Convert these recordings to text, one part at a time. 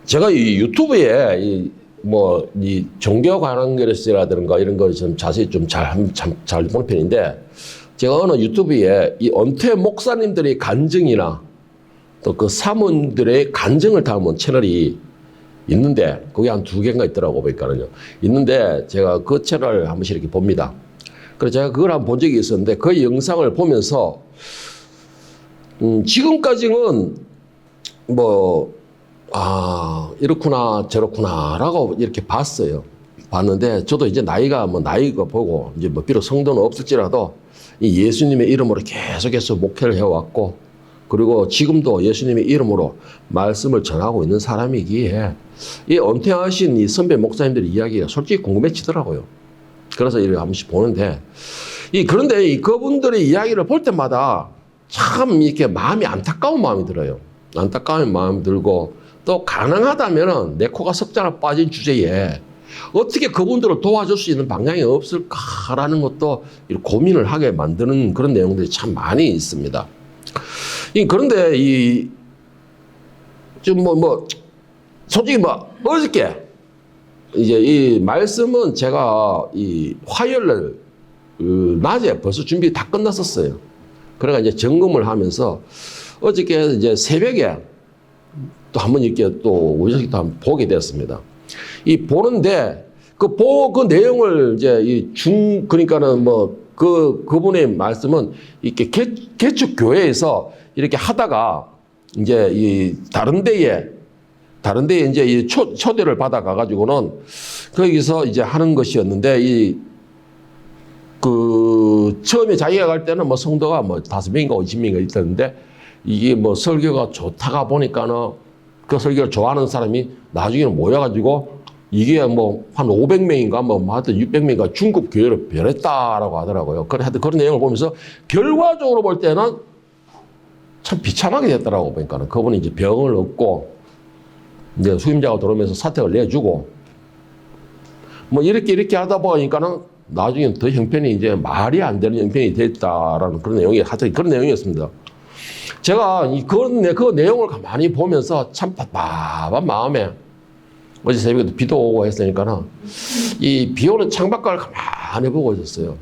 제가 이 유튜브에 이 종교 관한 것이라든가 이런 걸 좀 자세히 좀 잘 보는 편인데, 제가 어느 유튜브에 이 은퇴 목사님들의 간증이나 또 그 사모님들의 간증을 담은 채널이 있는데, 그게 한 2개인가 있더라고, 보니까는요. 있는데, 제가 그 채널을 한 번씩 이렇게 봅니다. 그래서 제가 그걸 한번 본 적이 있었는데, 그 영상을 보면서, 지금까지는 이렇구나, 저렇구나, 라고 이렇게 봤어요. 봤는데, 저도 이제 나이가 보고, 이제 비록 성도는 없을지라도, 이 예수님의 이름으로 계속해서 목회를 해왔고, 그리고 지금도 예수님의 이름으로 말씀을 전하고 있는 사람이기에, 이 은퇴하신 이 선배 목사님들의 이야기가 솔직히 궁금해지더라고요. 그래서 이렇게 한 번씩 보는데, 그런데 그분들의 이야기를 볼 때마다 참 이렇게 마음이 안타까운 마음이 들어요. 안타까운 마음이 들고, 또 가능하다면 내 코가 석자나 빠진 주제에 어떻게 그분들을 도와줄 수 있는 방향이 없을까라는 것도 고민을 하게 만드는 그런 내용들이 참 많이 있습니다. 그런데 솔직히 어저께 이제 이 말씀은 제가 이 화요일 낮에 벌써 준비 다 끝났었어요. 그래가 이제 점검을 하면서 어저께 이제 새벽에 또 한번 이렇게 또 우연히 또 한번 보게 됐습니다. 보는데 그 내용을 이제 그러니까는 그분의 말씀은 이렇게 개척 교회에서 이렇게 하다가 이제 다른 데에 이제 초대를 받아가 가지고는 거기서 이제 하는 것이었는데 처음에 자기가 갈 때는 성도가 5명인가 20명인가 있었는데 이게 설교가 좋다가 보니까는 그 설교를 좋아하는 사람이 나중에는 모여가지고 이게 한 500명인가 하여튼 600명인가 중급 교회로 변했다라고 하더라고요. 하여튼 그런 내용을 보면서 결과적으로 볼 때는 참 비참하게 됐더라고. 보니까는 그분이 이제 병을 얻고 이제 수임자가 들어오면서 사택을 내주고 이렇게 하다 보니까는 나중에 더 형편이 이제 말이 안 되는 형편이 됐다라는 그런 내용이 하여튼 그런 내용이었습니다. 제가 그 내용을 가만히 보면서 참 답답한 마음에 어제 새벽에도 비도 오고 했으니까는 이 비 오는 창밖을 가만히 보고 있었어요.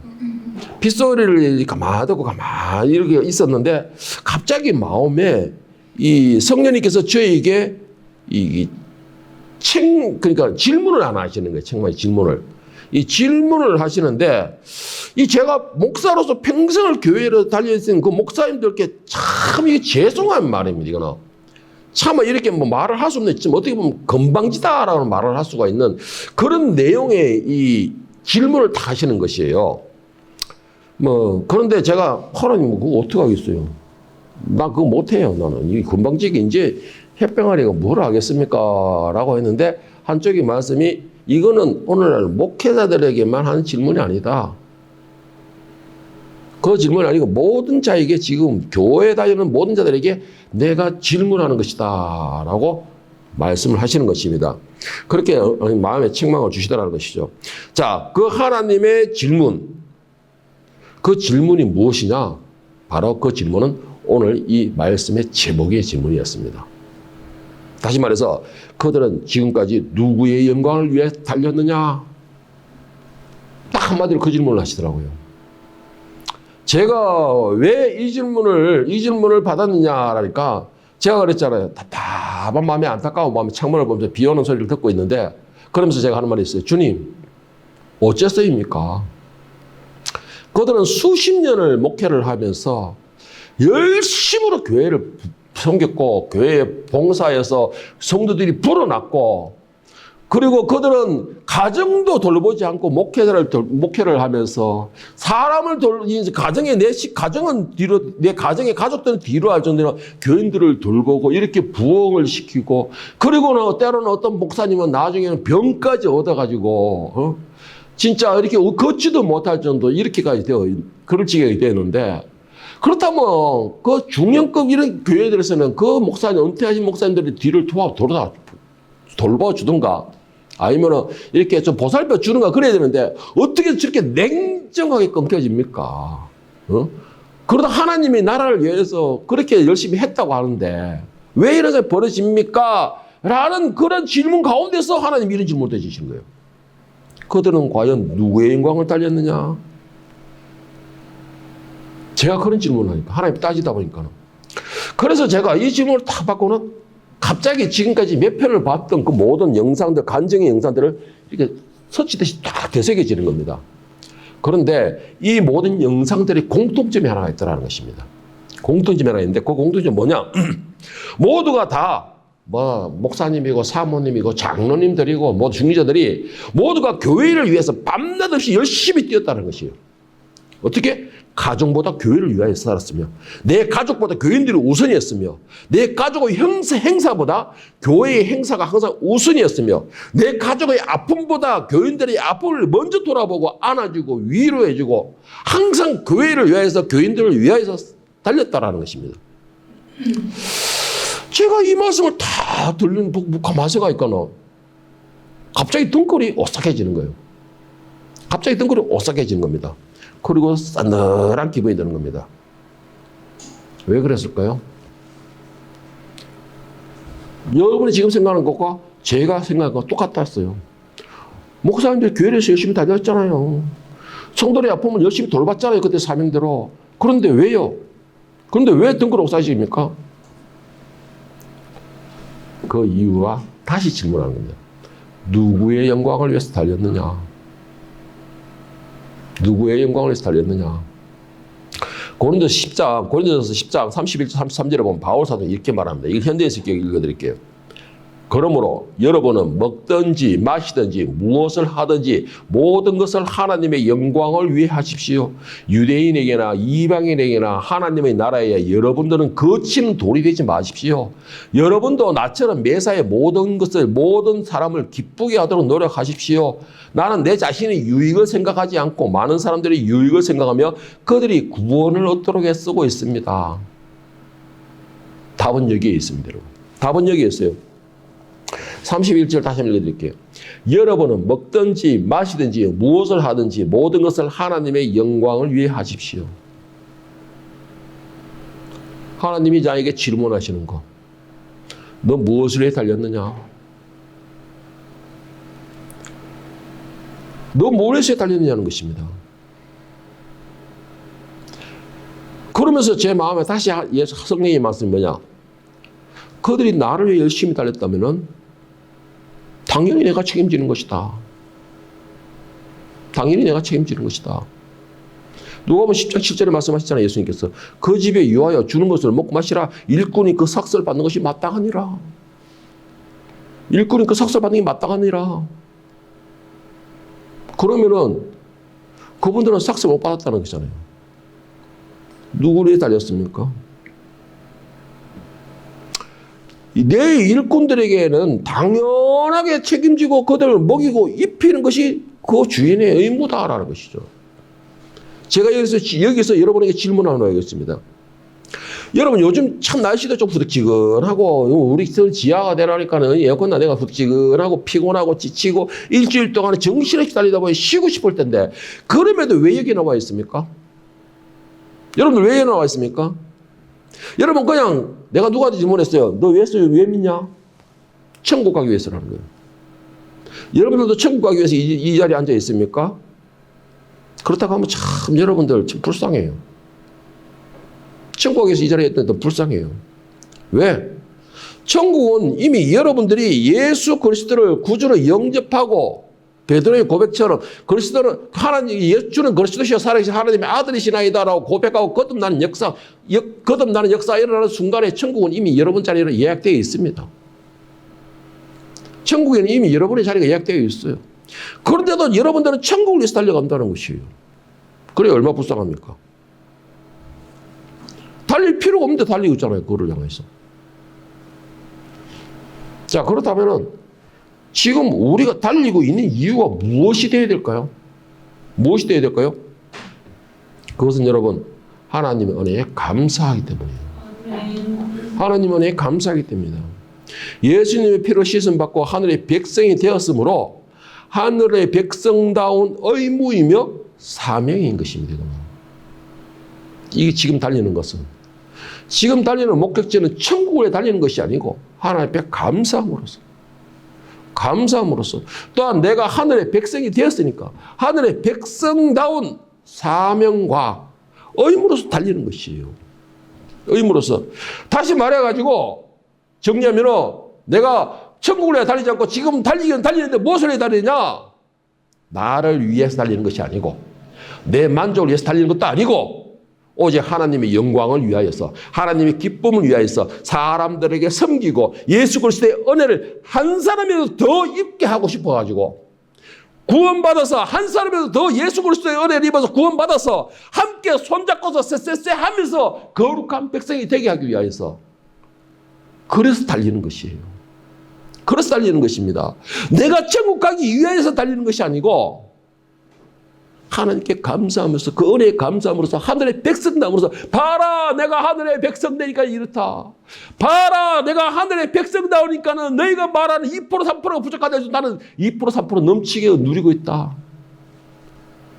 빗소리를 가만히 듣고 가만히 이렇게 있었는데 갑자기 마음에 이 성령님께서 저에게 그러니까 질문을 하나 하시는 거예요. 정말 질문을. 이 질문을 하시는데 제가 목사로서 평생을 교회로 달려있는 그 목사님들께 참 이게 죄송한 말입니다. 이거는. 참 이렇게 말을 할 수 없는, 지금 어떻게 보면 건방지다라는 말을 할 수가 있는 그런 내용의 이 질문을 다 하시는 것이에요. 그런데 제가 하나님 그거 어떻게 하겠어요? 나 그거 못해요. 나는 이 건방지게 이제 햇병아리가 뭘 하겠습니까? 라고 했는데 한쪽의 말씀이 이거는 오늘날 목회자들에게만 하는 질문이 아니다. 그 질문이 아니고 모든 자에게 지금 교회에 다니는 모든 자들에게 내가 질문하는 것이다 라고 말씀을 하시는 것입니다. 그렇게 마음에 책망을 주시더라는 것이죠. 자, 그 하나님의 질문, 그 질문이 무엇이냐? 바로 그 질문은 오늘 이 말씀의 제목의 질문이었습니다. 다시 말해서 그들은 지금까지 누구의 영광을 위해 달렸느냐? 딱 한마디로 그 질문을 하시더라고요. 제가 왜 이 질문을 받았느냐라니까 제가 그랬잖아요. 답답한 마음에 안타까운 마음에 창문을 보면서 비 오는 소리를 듣고 있는데 그러면서 제가 하는 말이 있어요. 주님, 어째서입니까? 그들은 수십 년을 목회를 하면서 열심으로 교회를 섬겼고 교회에 봉사해서 성도들이 불어났고 그리고 그들은 가정도 돌보지 않고 목회를 하면서 사람을 가정의 가정은 뒤로 내 가정의 가족들은 뒤로 할 정도로 교인들을 돌보고 이렇게 부흥을 시키고 그리고는 때로는 어떤 목사님은 나중에는 병까지 얻어가지고 진짜 이렇게 걷지도 못할 정도 이렇게까지 그렇게 되는데 그렇다면 그 중년급 이런 교회들에서는 그 목사님 은퇴하신 목사님들이 뒤를 돌봐주든가 아니면 이렇게 좀 보살펴 주는가 그래야 되는데 어떻게 저렇게 냉정하게 끊겨집니까? 그러다 하나님이 나라를 위해서 그렇게 열심히 했다고 하는데 왜 이런 것이 벌어집니까? 라는 그런 질문 가운데서 하나님이 이런 질문을 던지신 거예요. 그들은 과연 누구의 영광을 달렸느냐? 제가 그런 질문을 하니까 하나님 따지다 보니까 그래서 제가 이 질문을 딱 받고는 갑자기 지금까지 몇 편을 봤던 그 모든 영상들, 간증의 영상들을 이렇게 서치듯이 딱 되새겨지는 겁니다. 그런데 이 모든 영상들이 공통점이 하나가 있다는 것입니다. 공통점이 하나 있는데 그 공통점이 뭐냐? 모두가 다 뭐 목사님이고 사모님이고 장로님들이고 뭐 중리자들이 모두가 교회를 위해서 밤낮 없이 열심히 뛰었다는 것이에요. 어떻게? 가정보다 교회를 위하여 살았으며 내 가족보다 교인들이 우선이었으며 내 가족의 행사보다 교회의 행사가 항상 우선이었으며 내 가족의 아픔보다 교인들의 아픔을 먼저 돌아보고 안아주고 위로해주고 항상 교회를 위하여서 교인들을 위하여서 달렸다라는 것입니다. 제가 이 말씀을 다 들린 가만히 생각하니까 갑자기 등골이 오싹해지는 거예요. 갑자기 등골이 오싹해지는 겁니다. 그리고 싸늘한 기분이 드는 겁니다. 왜 그랬을까요? 여러분이 지금 생각하는 것과 제가 생각한 것 똑같았어요. 목사님들 교회에서 열심히 다녔잖아요. 성도의 아픔을 열심히 돌봤잖아요. 그때 사명대로. 그런데 왜요? 그런데 왜 등골 오싹해집니까? 그 이유와 다시 질문하는 겁니다. 누구의 영광을 위해서 달렸느냐? 누구의 영광을 위해서 달렸느냐? 고린도서 10장 31절 33절에 보면 바울 사도는 이렇게 말합니다. 이거 현대에서 읽어드릴게요. 그러므로 여러분은 먹든지 마시든지 무엇을 하든지 모든 것을 하나님의 영광을 위해 하십시오. 유대인에게나 이방인에게나 하나님의 나라에 여러분들은 거친 돌이 되지 마십시오. 여러분도 나처럼 매사에 모든 것을 모든 사람을 기쁘게 하도록 노력하십시오. 나는 내 자신의 유익을 생각하지 않고 많은 사람들의 유익을 생각하며 그들이 구원을 얻도록 애쓰고 있습니다. 답은 여기에 있습니다. 여러분. 답은 여기에 있어요. 31절 다시 한번 읽어드릴게요. 여러분은 먹든지 마시든지 무엇을 하든지 모든 것을 하나님의 영광을 위해 하십시오. 하나님이 자에게 질문하시는 거. 너 무엇을 위해 달렸느냐? 너 무엇을 위해 달렸느냐는 것입니다. 그러면서 제 마음에 다시 성령의 말씀이 뭐냐? 그들이 나를 위해 열심히 달렸다면은 당연히 내가 책임지는 것이다. 당연히 내가 책임지는 것이다. 누가복음 10장 7절에 말씀하셨잖아요. 예수님께서 그 집에 유하여 주는 것을 먹고 마시라. 일꾼이 그 삭슬 받는 것이 마땅하니라. 일꾼이 그 삭슬 받는 게 마땅하니라. 그러면은 그분들은 삭슬 못 받았다는 거잖아요. 누구를 달렸습니까? 내 일꾼들에게는 당연하게 책임지고 그들을 먹이고 입히는 것이 그 주인의 의무다라는 것이죠. 제가 여기서 여러분에게 질문 하나 하겠습니다. 여러분 요즘 참 날씨도 좀 후득지근하고 우리 지하가 되라니까는 에어컨 나대가 후득지근하고 피곤하고 지치고 일주일 동안에 정신없이 달리다 보니 쉬고 싶을 텐데 그럼에도 왜 여기 나와 있습니까? 여러분들 왜 여기 나와 있습니까? 여러분 그냥 내가 누구한테 질문했어요. 너 왜 믿냐? 천국 가기 위해서라는 거예요. 여러분들도 천국 가기 위해서 이 자리에 앉아 있습니까? 그렇다고 하면 참 여러분들 참 불쌍해요. 천국 가기 위해서 이 자리에 있던 더 불쌍해요. 왜? 천국은 이미 여러분들이 예수 그리스도를 구주로 영접하고 베드로의 고백처럼 그리스도는 예수는 그리스도시여 살아계신 하나님의 아들이시나이다라고 고백하고 거듭나는 역사 일어나는 순간에 천국은 이미 여러분 자리로 예약되어 있습니다. 천국에는 이미 여러분의 자리가 예약되어 있어요. 그런데도 여러분들은 천국을 위해서 달려간다는 것이에요. 그래 얼마나 불쌍합니까? 달릴 필요가 없는데 달리고 있잖아요. 그거를 향해서. 자 그렇다면은 지금 우리가 달리고 있는 이유가 무엇이 되어야 될까요? 무엇이 되어야 될까요? 그것은 여러분 하나님의 은혜에 감사하기 때문이에요. 하나님의 은혜에 감사하기 때문이다. 예수님의 피로 씻음받고 하늘의 백성이 되었으므로 하늘의 백성다운 의무이며 사명인 것입니다. 이게 지금 달리는 것은 지금 달리는 목적지는 천국에 달리는 것이 아니고 하나님 앞에 감사함으로써. 감사함으로써. 또한 내가 하늘의 백성이 되었으니까 하늘의 백성다운 사명과 의무로서 달리는 것이에요. 의무로서. 다시 말해가지고 정리하면은 내가 천국을 위해 달리지 않고 지금 달리긴 달리는데 무엇을 위해 달리냐? 나를 위해서 달리는 것이 아니고 내 만족을 위해서 달리는 것도 아니고 오직 하나님의 영광을 위하여서 하나님의 기쁨을 위하여서 사람들에게 섬기고 예수 그리스도의 은혜를 한 사람이라도 더 입게 하고 싶어가지고 구원받아서 한 사람이라도 더 예수 그리스도의 은혜를 입어서 구원받아서 함께 손잡고서 쎄쎄쎄 하면서 거룩한 백성이 되게 하기 위하여서 그래서 달리는 것이에요. 그래서 달리는 것입니다. 내가 천국 가기 위하여서 달리는 것이 아니고 하나님께 감사하면서 그 은혜에 감사함으로써 하늘의 백성됨으로써 봐라 내가 하늘의 백성 되니까 이렇다. 봐라 내가 하늘의 백성다우니까는 너희가 말하는 2% 3%가 부족하다 해서 나는 2% 3% 넘치게 누리고 있다.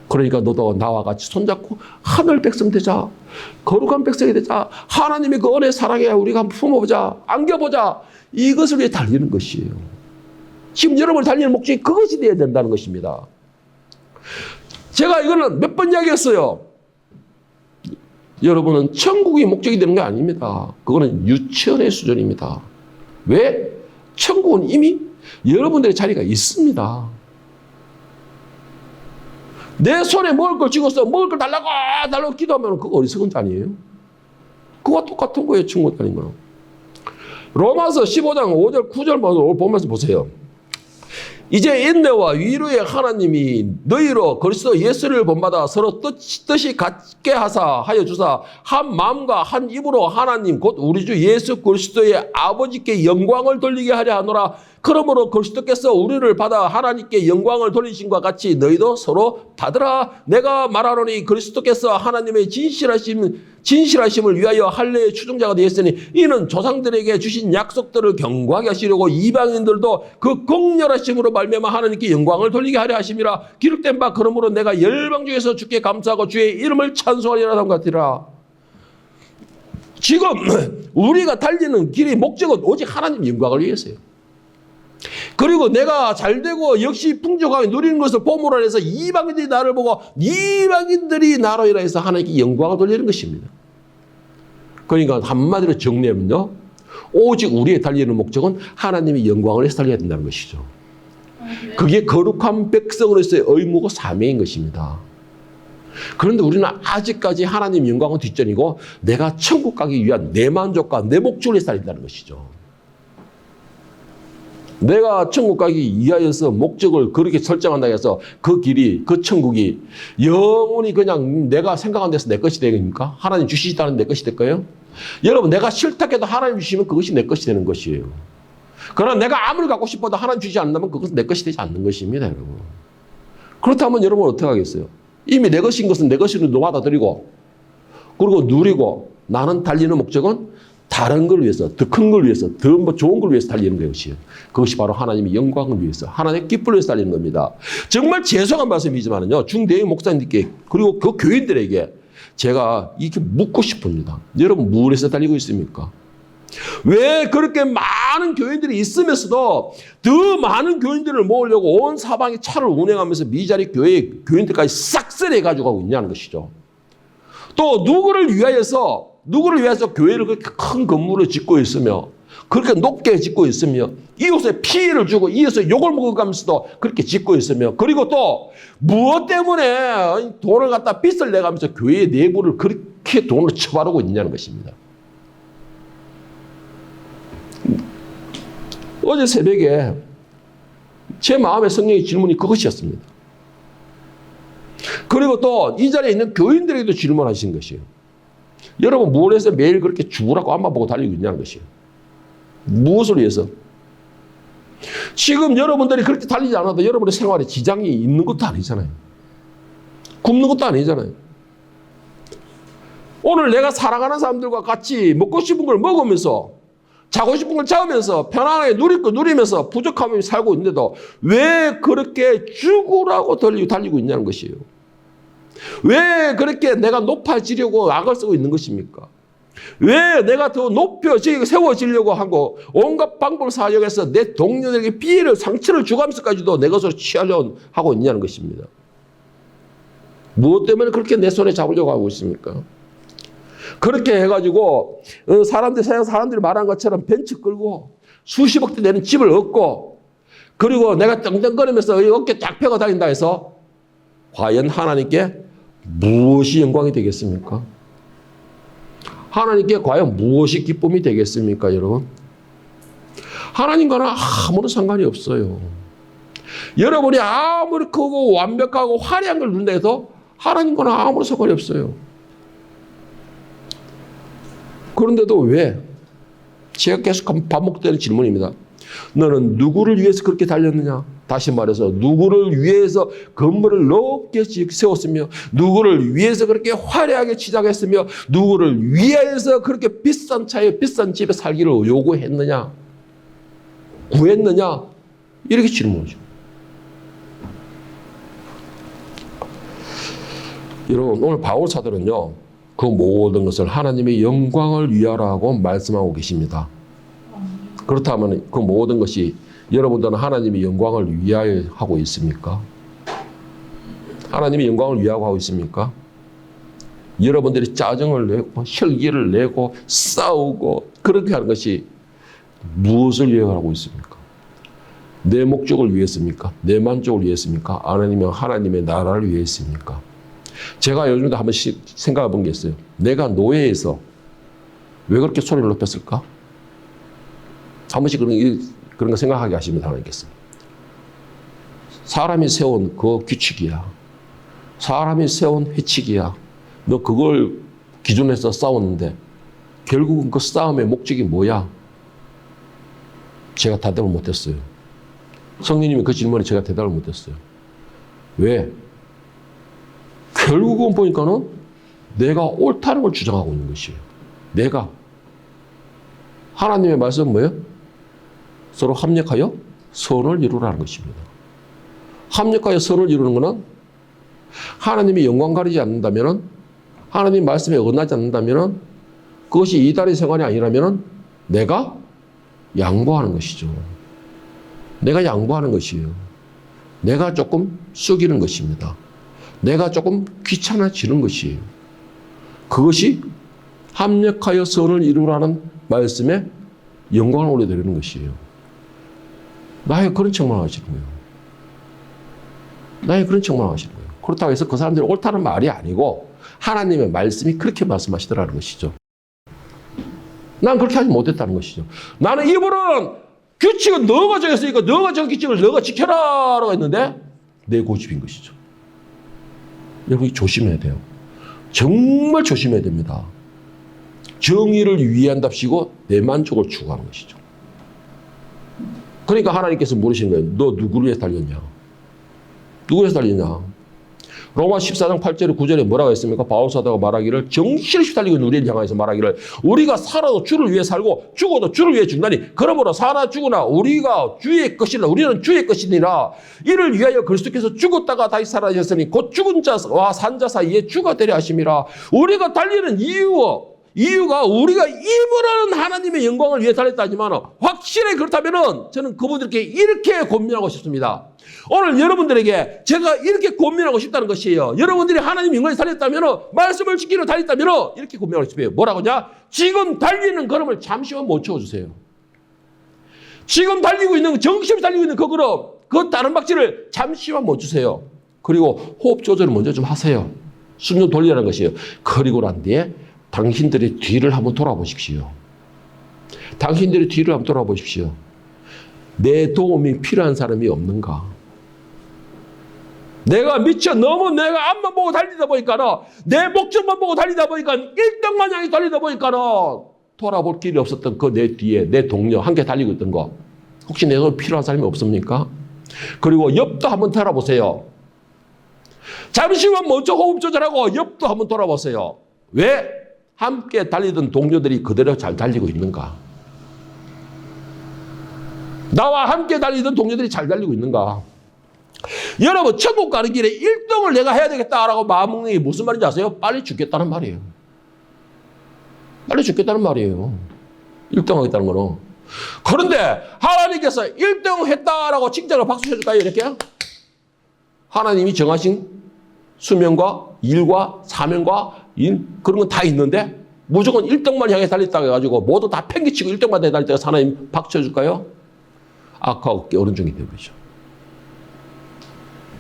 그러니까 너도 나와 같이 손잡고 하늘 백성 되자. 거룩한 백성이 되자. 하나님의 그 은혜 사랑에 우리가 한번 품어보자. 안겨보자. 이것을 위해 달리는 것이에요. 지금 여러분이 달리는 목적이 그것이 되어야 된다는 것입니다. 제가 이거는 몇 번 이야기했어요. 여러분은 천국이 목적이 되는 게 아닙니다. 그거는 유치원의 수준입니다. 왜? 천국은 이미 여러분들의 자리가 있습니다. 내 손에 먹을 걸 쥐고서 먹을 걸 달라고 기도하면 그거 어리석은 자니에요? 그거와 똑같은 거예요. 천국 다닌 거는. 로마서 15장 5절 9절 보면서 보세요. 이제 인내와 위로의 하나님이 너희로 그리스도 예수를 본받아 서로 뜻이 같게 하여 주사 한 마음과 한 입으로 하나님 곧 우리 주 예수 그리스도의 아버지께 영광을 돌리게 하려 하노라. 그러므로 그리스도께서 우리를 받아 하나님께 영광을 돌리신 것 같이 너희도 서로 받으라. 내가 말하노니 그리스도께서 하나님의 진실하심을 위하여 할례의 추종자가 되었으니 이는 조상들에게 주신 약속들을 경고하게 하시려고 이방인들도 그 공렬하심으로 말미암아 하나님께 영광을 돌리게 하려 하심이라. 기록된 바 그러므로 내가 열방 중에서 주께 감사하고 주의 이름을 찬송하리라 한 것 같으라. 지금 우리가 달리는 길의 목적은 오직 하나님 영광을 위해서요. 그리고 내가 잘되고 역시 풍족하게 누리는 것을 봄으로 해서 이방인들이 나를 보고 이방인들이 나로 인해서 하나님께 영광을 돌리는 것입니다. 그러니까 한마디로 정리하면요. 오직 우리의 달리는 목적은 하나님의 영광을 위해서 달려야 된다는 것이죠. 그게 거룩한 백성으로서의 의무고 사명인 것입니다. 그런데 우리는 아직까지 하나님 영광은 뒷전이고 내가 천국 가기 위한 내 만족과 내 목적을 위해서 달린다는 것이죠. 내가 천국 가기 위하여서 목적을 그렇게 설정한다 해서 그 길이, 그 천국이 영원히 그냥 내가 생각한 데서 내 것이 되니까 하나님 주시다는 내 것이 될까요? 여러분, 내가 싫다 해도 하나님 주시면 그것이 내 것이 되는 것이에요. 그러나 내가 아무리 갖고 싶어도 하나님 주시지 않는다면 그것은 내 것이 되지 않는 것입니다, 여러분. 그렇다면 여러분 어떻게 하겠어요? 이미 내 것인 것은 내 것으로 받아들이고 그리고 누리고 나는 달리는 목적은 다른 걸 위해서, 더 큰 걸 위해서, 더 좋은 걸 위해서 달리는 것이에요. 그것이 바로 하나님의 영광을 위해서, 하나님의 기쁨을 위해서 달리는 겁니다. 정말 죄송한 말씀이지만요, 중대형 목사님들께, 그리고 그 교인들에게 제가 이렇게 묻고 싶습니다. 여러분, 무엇에서 달리고 있습니까? 왜 그렇게 많은 교인들이 있으면서도 더 많은 교인들을 모으려고 온 사방에 차를 운행하면서 미자리 교회 교인들까지 싹쓸이 가지고 가고 있냐는 것이죠. 또 누구를 위하여서 교회를 그렇게 큰 건물을 짓고 있으며 그렇게 높게 짓고 있으며 이웃에 피해를 주고 이웃에 욕을 먹어가면서도 그렇게 짓고 있으며 그리고 또 무엇 때문에 돈을 갖다 빚을 내가면서 교회 내부를 그렇게 돈으로 처바르고 있냐는 것입니다. 어제 새벽에 제 마음의 성령의 질문이 그것이었습니다. 그리고 또 이 자리에 있는 교인들에게도 질문하신 것이에요. 여러분, 무엇에서 매일 그렇게 죽으라고 앞만 보고 달리고 있냐는 것이에요. 무엇을 위해서? 지금 여러분들이 그렇게 달리지 않아도 여러분의 생활에 지장이 있는 것도 아니잖아요. 굶는 것도 아니잖아요. 오늘 내가 사랑하는 사람들과 같이 먹고 싶은 걸 먹으면서 자고 싶은 걸 자면서 편안하게 누릴 거 누리면서 부족함이 살고 있는데도 왜 그렇게 죽으라고 달리고 있냐는 것이에요. 왜 그렇게 내가 높아지려고 악을 쓰고 있는 것입니까? 왜 내가 더 세워지려고 하고 온갖 방법을 사용해서 내 동료들에게 피해를 상처를 주가면서까지도 내 것으로 취하려고 하고 있냐는 것입니다. 무엇 때문에 그렇게 내 손에 잡으려고 하고 있습니까? 그렇게 해가지고 사람들이 말한 것처럼 벤츠 끌고 수십억대 되는 집을 얻고 그리고 내가 떵떵거리면서 어깨 딱 펴고 다닌다 해서 과연 하나님께 무엇이 영광이 되겠습니까? 하나님께 과연 무엇이 기쁨이 되겠습니까, 여러분? 하나님과는 아무런 상관이 없어요. 여러분이 아무리 크고 완벽하고 화려한 걸 누린다 해도 하나님과는 아무런 상관이 없어요. 그런데도 왜? 제가 계속 반복되는 질문입니다. 너는 누구를 위해서 그렇게 달렸느냐? 다시 말해서 누구를 위해서 건물을 높게 세웠으며 누구를 위해서 그렇게 화려하게 치장했으며 누구를 위해서 그렇게 비싼 차에 비싼 집에 살기를 요구했느냐? 구했느냐? 이렇게 질문하죠. 여러분 오늘 바울 사도는요. 그 모든 것을 하나님의 영광을 위하라고 말씀하고 계십니다. 그렇다면 그 모든 것이 여러분들은 하나님의 영광을 위하여 하고 있습니까? 하나님의 영광을 위하고 하고 있습니까? 여러분들이 짜증을 내고 혈기를 내고 싸우고 그렇게 하는 것이 무엇을 위해 하고 있습니까? 내 목적을 위해서입니까? 내 만족을 위해서입니까? 아니면 하나님의 나라를 위해서입니까? 제가 요즘도 한 번씩 생각해 본 게 있어요. 내가 노예에서 왜 그렇게 소리를 높였을까? 한 번씩 그런 거 생각하게 하시면 하나님께서. 사람이 세운 그 규칙이야. 사람이 세운 회칙이야. 너 그걸 기준해서 싸웠는데 결국은 그 싸움의 목적이 뭐야? 제가 대답을 못했어요. 성령님이 그 질문에 제가 대답을 못했어요. 왜? 결국은 보니까는 내가 옳다는 걸 주장하고 있는 것이에요. 내가. 하나님의 말씀은 뭐예요? 서로 합력하여 선을 이루라는 것입니다. 합력하여 선을 이루는 것은 하나님이 영광 가리지 않는다면, 하나님 말씀에 어긋나지 않는다면, 그것이 이달의 생활이 아니라면 내가 양보하는 것이죠. 내가 양보하는 것이에요. 내가 조금 숙이는 것입니다. 내가 조금 귀찮아지는 것이에요. 그것이 합력하여 선을 이루라는 말씀에 영광을 올려드리는 것이에요. 나의 그런 책망을 하시는 거예요. 나의 그런 책망을 하시는 거예요. 그렇다고 해서 그 사람들이 옳다는 말이 아니고 하나님의 말씀이 그렇게 말씀하시더라는 것이죠. 난 그렇게 하지 못했다는 것이죠. 나는 이분은 규칙은 너가 정했으니까 너가 정한 규칙을 너가 지켜라 라고 했는데 내 고집인 것이죠. 여러분 조심해야 돼요. 정말 조심해야 됩니다. 정의를 위한답시고 내 만족을 추구하는 것이죠. 그러니까 하나님께서 물으시는 거예요. 너 누구를 위해서 달렸냐? 누구를 위해서 달렸냐? 로마 14장 8절에 9절에 뭐라고 했습니까? 바울 사도가 말하기를 정신없이 달리고 있는 우리를 향해서 말하기를 우리가 살아도 주를 위해 살고 죽어도 주를 위해 죽나니 그러므로 사나 죽으나 우리가 주의 것이라 우리는 주의 것이니라 이를 위하여 그리스도께서 죽었다가 다시 살아나셨으니 곧 죽은 자와 산 자 사이에 주가 되려 하심이라. 우리가 달리는 이유가 우리가 입으로는 하나님의 영광을 위해 달렸다지만 확실히 그렇다면 저는 그분들께 이렇게 고민하고 싶습니다. 오늘 여러분들에게 제가 이렇게 고민하고 싶다는 것이에요. 여러분들이 하나님의 영광을 달렸다면 말씀을 지키러 달렸다면 이렇게 고민하고 싶어요. 뭐라고 하냐? 지금 달리는 걸음을 잠시만 멈춰주세요. 지금 달리고 있는 정신없이 달리고 있는 그 걸음 그 다른 박질을 잠시만 멈추세요. 그리고 호흡 조절을 먼저 좀 하세요. 숨 좀 돌리라는 것이에요. 그리고 난 뒤에 당신들의 뒤를 한번 돌아보십시오. 당신들의 뒤를 한번 돌아보십시오. 내 도움이 필요한 사람이 없는가? 내가 미쳐 너무 내가 앞만 보고 달리다 보니까 내 목적만 보고 달리다 보니까 1등만 향해 달리다 보니까 돌아볼 길이 없었던 그 내 뒤에 내 동료 함께 달리고 있던 거 혹시 내 도움이 필요한 사람이 없습니까? 그리고 옆도 한번 돌아보세요. 잠시만 먼저 호흡 조절하고 옆도 한번 돌아보세요. 왜? 함께 달리던 동료들이 그대로 잘 달리고 있는가? 나와 함께 달리던 동료들이 잘 달리고 있는가? 여러분 천국 가는 길에 1등을 내가 해야 되겠다라고 마음먹는 게 무슨 말인지 아세요? 빨리 죽겠다는 말이에요. 빨리 죽겠다는 말이에요. 1등 하겠다는 거는. 그런데 하나님께서 1등 했다라고 칭찬을 박수 쳐줄까요? 이렇게? 하나님이 정하신 수명과 일과 사명과 그런 건 다 있는데 무조건 1등만 향해 달렸다고 해가지고 모두 다 팽개치고 1등만 달릴 때가 하나님 박수 쳐줄까요? 악하고 게으른 중이 되죠.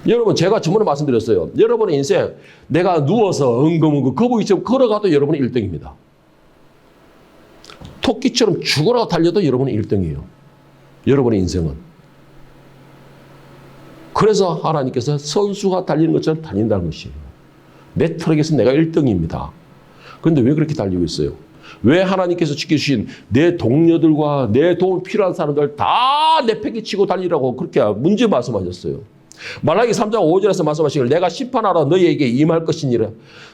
여러분, 제가 저번에 말씀드렸어요. 여러분의 인생, 내가 누워서 엉금엉금 거북이처럼 걸어가도 여러분은 1등입니다. 토끼처럼 죽으라고 달려도 여러분은 1등이에요. 여러분의 인생은. 그래서 하나님께서 선수가 달리는 것처럼 달린다는 것이에요. 내 트럭에서 내가 1등입니다. 그런데 왜 그렇게 달리고 있어요? 왜 하나님께서 지켜주신 내 동료들과 내 도움 필요한 사람들 다 내팽개치고 달리라고 그렇게 문제 말씀하셨어요. 말라기 3장 5절에서 말씀하시길 내가 심판하러 너희에게 임할 것이니라.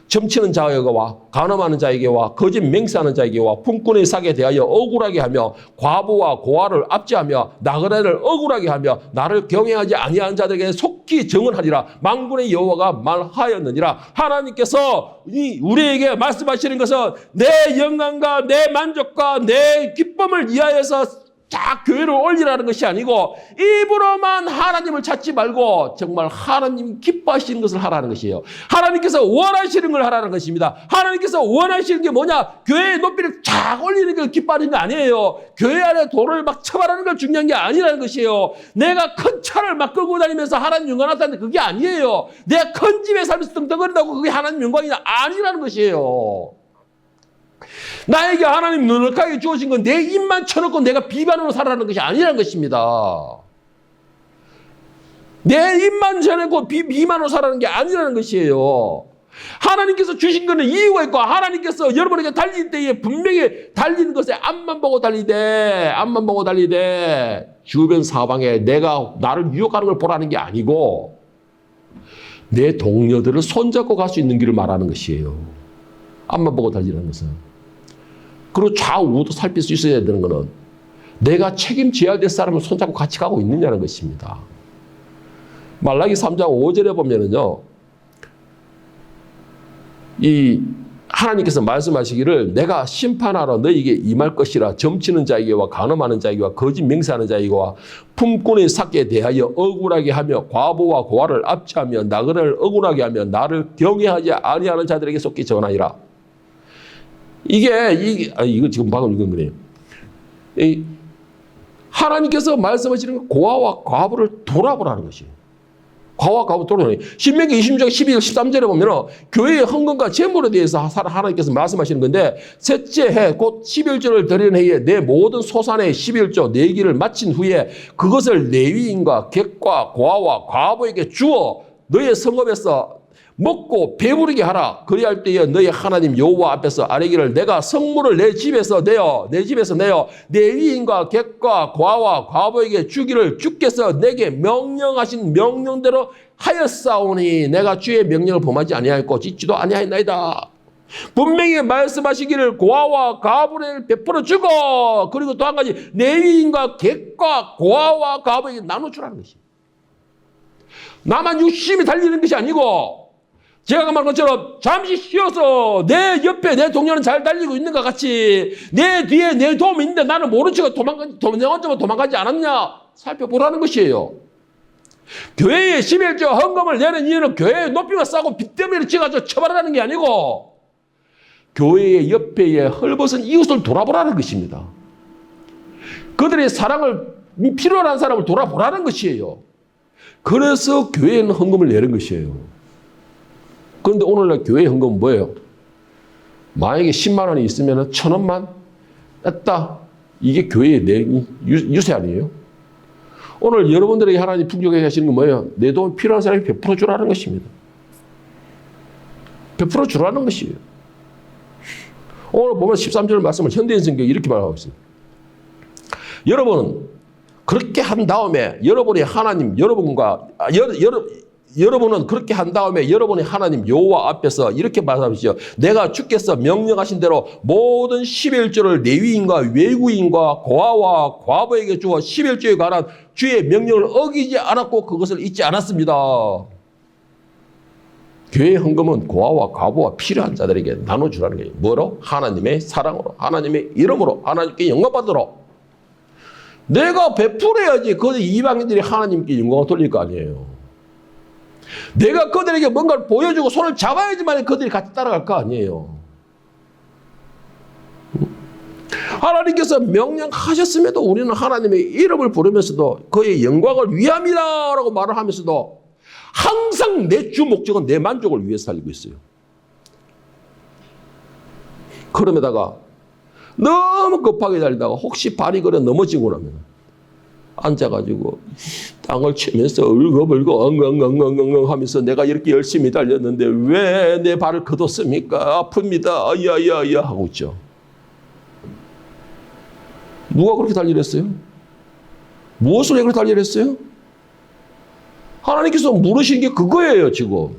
점치는 자에게와 간음하는 자에게와 거짓 맹세하는 자에게와 품꾼의 사기에 대하여 억울하게 하며 과부와 고아를 압제하며 나그네를 억울하게 하며 나를 경외하지 아니하는 자들에게 속히 정언하리라. 만군의 여호와가 말하였느니라. 하나님께서 우리에게 말씀하시는 것은 내 영광과 내 만족과 내 기쁨을 위하여서 자, 교회를 올리라는 것이 아니고 입으로만 하나님을 찾지 말고 정말 하나님 기뻐하시는 것을 하라는 것이에요. 하나님께서 원하시는 걸 하라는 것입니다. 하나님께서 원하시는 게 뭐냐? 교회의 높이를 쫙 올리는 걸 기뻐하는 게 아니에요. 교회 안에 돌을 막 쳐바라는 걸 중요한 게 아니라는 것이에요. 내가 큰 차를 막 끌고 다니면서 하나님 영광 나타내는 그게 아니에요. 내가 큰 집에 살면서 떵떵거린다고 그게 하나님 영광이 아니라는 것이에요. 나에게 하나님 넉넉하게 주어진 건 내 입만 쳐놓고 내가 비반으로 살아라는 것이 아니라는 것입니다. 내 입만 쳐놓고 비만으로 살아라는 게 아니라는 것이에요. 하나님께서 주신 것은 이유가 있고 하나님께서 여러분에게 달릴 때에 분명히 달리는 것에 앞만 보고 달리되 주변 사방에 내가 나를 유혹하는 걸 보라는 게 아니고 내 동료들을 손잡고 갈 수 있는 길을 말하는 것이에요. 앞만 보고 달리라는 것은. 그리고 좌우도 살필 수 있어야 되는 것은 내가 책임져야 될 사람을 손잡고 같이 가고 있느냐는 것입니다. 말라기 3장 5절에 보면은요, 이 하나님께서 말씀하시기를 내가 심판하러 너에게 임할 것이라. 점치는 자에게와 간음하는 자에게와 거짓 맹세하는 자에게와 품꾼의 사기에 대하여 억울하게 하며 과부와 고아를 압제하며 나그네를 억울하게 하며 나를 경외하지 아니하는 자들에게 속히 전하리라. 이거 지금 방금 읽은 거네요. 하나님께서 말씀하시는 고아와 과부를 돌아보라는 것이에요. 과와 과부 돌아보라는 거예요. 신명기 26장 12절 13절에 보면 교회의 헌금과 재물에 대해서 하나님께서 말씀하시는 건데 셋째 해 곧 11조를 드리는 해에 내 모든 소산의 11조 내기를 마친 후에 그것을 레위인과 객과 고아와 과부에게 주어 너의 성읍에서 먹고 배부르게 하라. 그리할 때에 너희 하나님 여호와 앞에서 아뢰기를 내가 성물을 내 집에서 내어 레위인과 객과 고아와 과부에게 주기를 주께서 내게 명령하신 명령대로 하였사오니 내가 주의 명령을 범하지 아니하였고 짓지도 아니하였나이다. 분명히 말씀하시기를 고아와 과부를 베풀어 주고 그리고 또 한 가지 레위인과 객과 고아와 과부에게 나눠주라는 것입니다. 나만 유심히 달리는 것이 아니고 제가 말한 것처럼 잠시 쉬어서 내 옆에 내 동료는 잘 달리고 있는 것 같이 내 뒤에 내 도움이 있는데 나는 모른 척 도망가지 않았냐 살펴보라는 것이에요. 교회에 11조 헌금을 내는 이유는 교회에 높이가 싸고 빚더미를 찍어서 처벌하는 게 아니고 교회의 옆에 헐벗은 이웃을 돌아보라는 것입니다. 그들의 사랑을 필요로 한 사람을 돌아보라는 것이에요. 그래서 교회에는 헌금을 내는 것이에요. 그런데 오늘날 교회 헌금은 뭐예요? 만약에 10만 원이 있으면 1,000원만 냈다. 이게 교회의 유세 아니에요? 오늘 여러분들에게 하나님 풍족하게 하시는 건 뭐예요? 내 도움 필요한 사람이 베풀어 주라는 것입니다. 베풀어 주라는 것이에요. 오늘 보면 13절 말씀을 현대인 성경이 이렇게 말하고 있습니다. 여러분은 그렇게 한 다음에 여러분의 하나님 여러분은 그렇게 한 다음에 여러분의 하나님 여호와 앞에서 이렇게 말씀하시죠. 내가 주께서 명령하신 대로 모든 11조를 레위인과 외국인과 고아와 과부에게 주어 11조에 관한 주의 명령을 어기지 않았고 그것을 잊지 않았습니다. 교회 헌금은 고아와 과부와 필요한 자들에게 나눠주라는 거예요. 뭐로? 하나님의 사랑으로, 하나님의 이름으로, 하나님께 영광 받으러. 내가 베풀어야지 그 이방인들이 하나님께 영광을 돌릴 거 아니에요. 내가 그들에게 뭔가를 보여주고 손을 잡아야지만 그들이 같이 따라갈 거 아니에요. 하나님께서 명령하셨음에도 우리는 하나님의 이름을 부르면서도 그의 영광을 위함이라고 말을 하면서도 항상 내 주 목적은 내 만족을 위해서 살고 있어요. 그럼에다가 너무 급하게 달리다가 혹시 발이 그래 넘어지고 나면 앉아가지고 땅을 치면서 울고불고 엉엉엉엉엉 하면서 내가 이렇게 열심히 달렸는데 왜 내 발을 걷었습니까? 아픕니다. 아야야야 하고 있죠. 누가 그렇게 달리랬어요? 무엇을 그렇게 달리랬어요? 하나님께서 물으신 게 그거예요, 지금.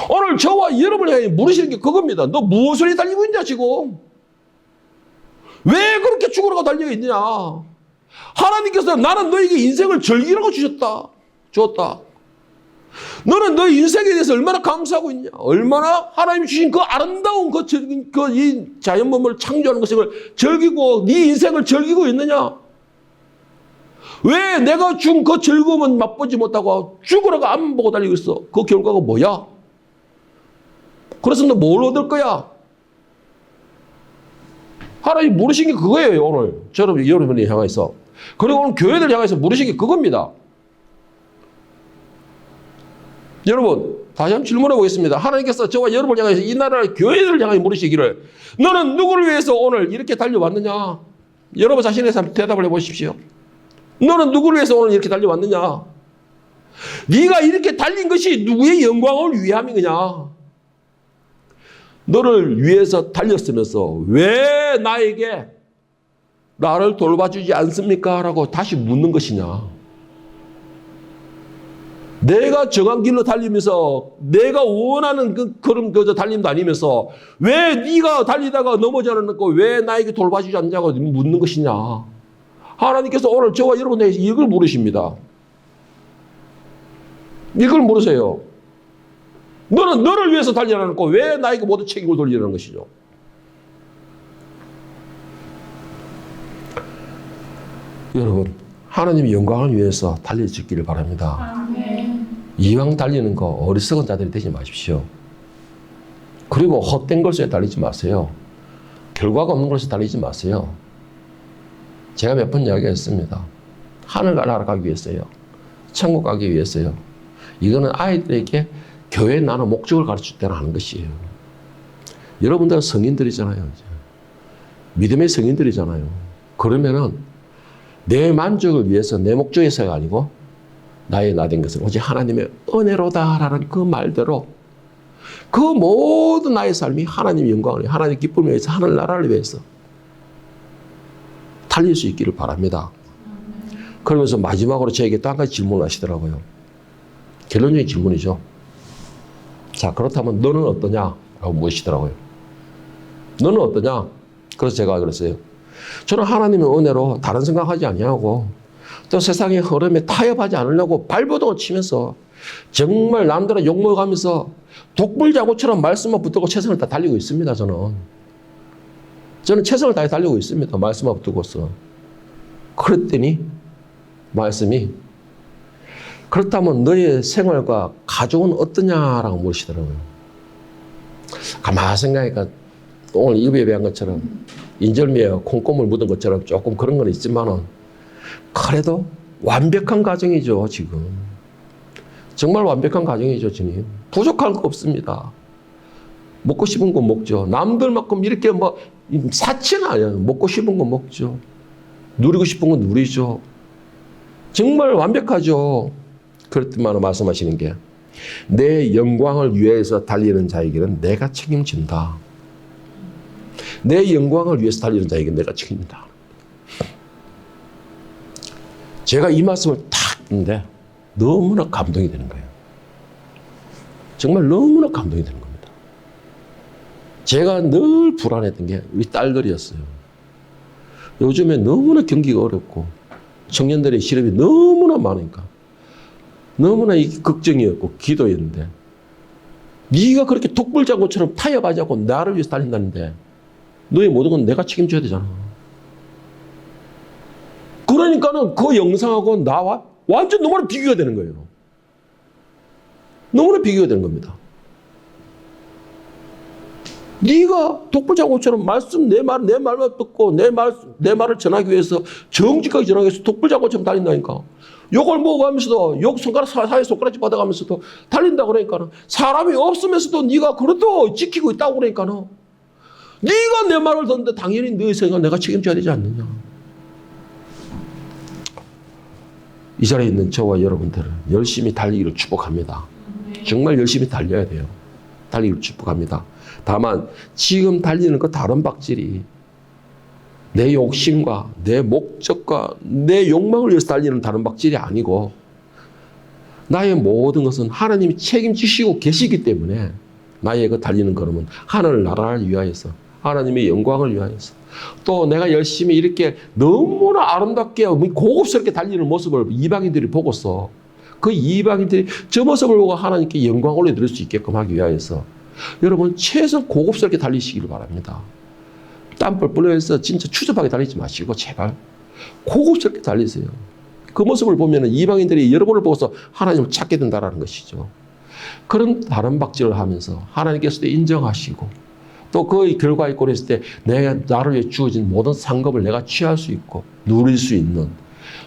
오늘 저와 여러분을 향해 물으시는 게 그겁니다. 너 무엇을 달리고 있냐, 지금? 왜 그렇게 죽으라고 달려 있느냐? 하나님께서 나는 너에게 인생을 즐기라고 주었다. 너는 너 인생에 대해서 얼마나 감사하고 있냐? 얼마나 하나님이 주신 그 아름다운 이 자연범을 창조하는 것을 즐기고 네 인생을 즐기고 있느냐? 왜 내가 준 그 즐거움은 맛보지 못하고 죽으라고 안 보고 달리고 있어? 그 결과가 뭐야? 그래서 너 뭘 얻을 거야? 하나님 물으신 게 그거예요, 오늘. 여러분이 향해서. 그리고 오늘 교회들 향해서 물으신 게 그겁니다. 여러분, 다시 한번 질문해 보겠습니다. 하나님께서 저와 여러분을 향해서 이 나라의 교회들을 향해 물으시기를 너는 누구를 위해서 오늘 이렇게 달려왔느냐? 여러분 자신에서 한번 대답을 해보십시오. 너는 누구를 위해서 오늘 이렇게 달려왔느냐? 네가 이렇게 달린 것이 누구의 영광을 위함이냐? 너를 위해서 달렸으면서 왜 나에게 나를 돌봐주지 않습니까? 라고 다시 묻는 것이냐? 내가 정한 길로 달리면서 내가 원하는 그런 달림도 아니면서 왜 네가 달리다가 넘어지 않았고 왜 나에게 돌봐주지 않냐고 묻는 것이냐? 하나님께서 오늘 저와 여러분에게 이걸 물으십니다. 이걸 물으세요. 너는 너를 위해서 달려놨고 왜 나에게 모든 책임을 돌리려는 것이죠? 여러분, 하나님의 영광을 위해서 달려주기를 바랍니다. 이왕 달리는 거 어리석은 자들이 되지 마십시오. 그리고 헛된 것에 달리지 마세요. 결과가 없는 것에 달리지 마세요. 제가 몇 번 이야기했습니다. 하늘 나라 가기 위해서요. 천국 가기 위해서요. 이거는 아이들에게 교회 나는 목적을 가르칠 때는 하는 것이에요. 여러분들은 성인들이잖아요. 믿음의 성인들이잖아요. 그러면은 내 만족을 위해서 내 목적에서가 아니고 나의 나된 것은 오직 하나님의 은혜로다라는 그 말대로 그 모든 나의 삶이 하나님의 영광을 위해 하나님의 기쁨을 위해서 하늘나라를 위해서 달릴 수 있기를 바랍니다. 그러면서 마지막으로 저에게 또 한 가지 질문을 하시더라고요. 결론적인 질문이죠. 자, 그렇다면 너는 어떠냐? 라고 물으시더라고요. 너는 어떠냐? 그래서 제가 그랬어요. 저는 하나님의 은혜로 다른 생각하지 아니하고 또 세상의 흐름에 타협하지 않으려고 발버둥을 치면서 정말 남들은 욕먹으면서 독불장구처럼 말씀만 붙들고 최선을 다 달리고 있습니다. 저는 최선을 다해 달리고 있습니다. 말씀만 붙들고서. 그랬더니 말씀이 그렇다면 너의 생활과 가족은 어떠냐라고 물으시더라고요. 가만히 생각하니까 오늘 입에 배한 것처럼 인절미에 콩고물 묻은 것처럼 조금 그런 건 있지만은 그래도 완벽한 가정이죠, 지금. 정말 완벽한 가정이죠, 주님. 부족할 거 없습니다. 먹고 싶은 거 먹죠. 남들만큼 이렇게 사치는 아니에요. 먹고 싶은 거 먹죠. 누리고 싶은 거 누리죠. 정말 완벽하죠. 그렇지만 말씀하시는 게 내 영광을 위해서 달리는 자에게는 내가 책임진다. 내 영광을 위해서 달리는 자에게 내가 책임진다. 제가 이 말씀을 탁 듣는데 너무나 감동이 되는 거예요. 정말 너무나 감동이 되는 겁니다. 제가 늘 불안했던 게 우리 딸들이었어요. 요즘에 너무나 경기가 어렵고 청년들의 실업이 너무나 많으니까 너무나 이게 걱정이었고 기도였는데 네가 그렇게 독불장군처럼 타협하지 않고 나를 위해서 달린다는데 너의 모든 건 내가 책임져야 되잖아. 그러니까는 그 영상하고 나와 완전 너무나 비교가 되는 거예요. 너무나 비교가 되는 겁니다. 네가 독불장군처럼 말씀 내 말만 듣고 내 말을 전하기 위해서 정직하게 전하기 위해서 독불장군처럼 달린다니까. 욕을 먹어가면서도 욕 손가락 사이에 손가락질 받아가면서도 달린다 그러니까는 사람이 없으면서도 네가 그래도 지키고 있다고 그러니까는 네가 내 말을 듣는데 당연히 너의 생각 내가 책임져야 되지 않느냐. 이 자리에 있는 저와 여러분들은 열심히 달리기를 축복합니다. 정말 열심히 달려야 돼요. 달리기를 축복합니다. 다만 지금 달리는 그 다른 박질이 내 욕심과 내 목적과 내 욕망을 위해서 달리는 다른 박질이 아니고 나의 모든 것은 하나님이 책임지시고 계시기 때문에 나의 그 달리는 걸음은 하늘 나라를 위하여서 하나님의 영광을 위하여서 또 내가 열심히 이렇게 너무나 아름답게 고급스럽게 달리는 모습을 이방인들이 보고서 그 이방인들이 저 모습을 보고 하나님께 영광을 올려드릴 수 있게끔 하기 위하여서 여러분 최선 고급스럽게 달리시기를 바랍니다. 땀 뻘뻘 흘려서 진짜 추접하게 달리지 마시고 제발 고급스럽게 달리세요. 그 모습을 보면 이방인들이 여러분을 보고서 하나님을 찾게 된다는 것이죠. 그런 다른 박질을 하면서 하나님께서도 인정하시고 또 그 결과에 꼴했을 때 나를 위해 주어진 모든 상급을 내가 취할 수 있고 누릴 수 있는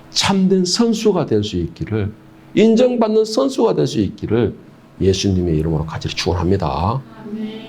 참된 선수가 될 수 있기를 인정받는 선수가 될 수 있기를 예수님의 이름으로 간절히 축원합니다. 아멘.